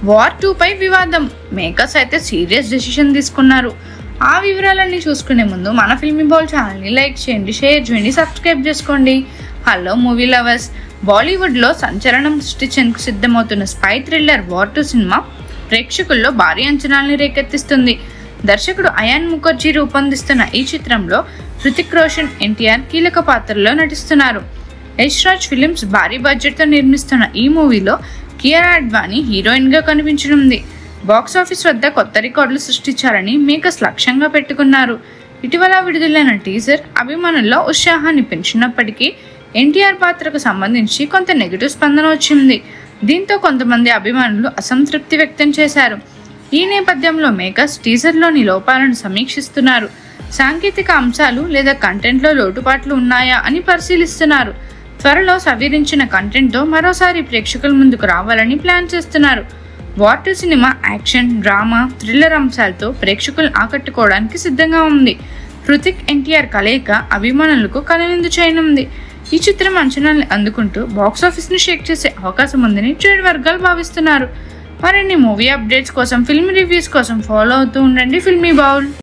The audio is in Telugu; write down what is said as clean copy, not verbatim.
వార్ 2 పై వివాదం. మేకర్స్ అయితే సీరియస్ డెసిషన్ తీసుకున్నారు. ఆ వివరాలన్నీ చూసుకునే ముందు మన ఫిల్మీ బౌల్ ఛానల్ని లైక్ చేయండి, షేర్ చేయండి, సబ్స్క్రైబ్ చేసుకోండి. Hello movie lovers. బాలీవుడ్లో సంచలనం సృష్టించేందుకు సిద్ధమవుతున్న స్పై థ్రిల్లర్ వార్ 2 సినిమా ప్రేక్షకుల్లో భారీ అంచనాల్ని రేకెత్తిస్తుంది. దర్శకుడు అయాన్ ముఖర్జీ రూపొందిస్తున్న ఈ చిత్రంలో హృతిక్ రోషన్, ఎన్టీఆర్ కీలక పాత్రల్లో నటిస్తున్నారు. యష్ రాజ్ ఫిలిమ్స్ భారీ బడ్జెట్తో నిర్మిస్తున్న ఈ మూవీలో కియారా అడ్వాణి హీరోయిన్గా కనిపించనుంది. బాక్సాఫీస్ వద్ద కొత్త రికార్డులు సృష్టించాలని మేకర్స్ లక్ష్యంగా పెట్టుకున్నారు. ఇటీవల విడుదలైన టీజర్ అభిమానుల్లో ఉత్సాహాన్ని పెంచినప్పటికీ ఎన్టీఆర్ పాత్రకు సంబంధించి కొంత నెగిటివ్ స్పందన వచ్చింది. దీంతో కొంతమంది అభిమానులు అసంతృప్తి వ్యక్తం చేశారు. ఈ నేపథ్యంలో మేకర్స్ టీజర్లోని లోపాలను సమీక్షిస్తున్నారు. సాంకేతిక అంశాలు లేదా కంటెంట్లో లోటుపాట్లు ఉన్నాయా అని పరిశీలిస్తున్నారు. త్వరలో సవరించిన కంటెంట్తో మరోసారి ప్రేక్షకుల ముందుకు రావాలని ప్లాన్ చేస్తున్నారు. War 2 cinema action, drama, thriller అంశాలతో ప్రేక్షకులను ఆకట్టుకోవడానికి సిద్ధంగా ఉంది. హృతిక్, ఎన్టీఆర్ కలయిక అభిమానులకు కనువిందు చేయనుంది. ఈ చిత్రం అంచనాల్ని అందుకుంటూ బాక్సాఫీస్ను షేక్ చేసే అవకాశం ఉందని ట్రేడ్ వర్గాలు భావిస్తున్నారు. మరిన్ని మూవీ అప్డేట్స్ కోసం, ఫిల్మ్ రివ్యూస్ కోసం ఫాలో అవుతూ ఉండండి ఫిల్మీ బౌల్.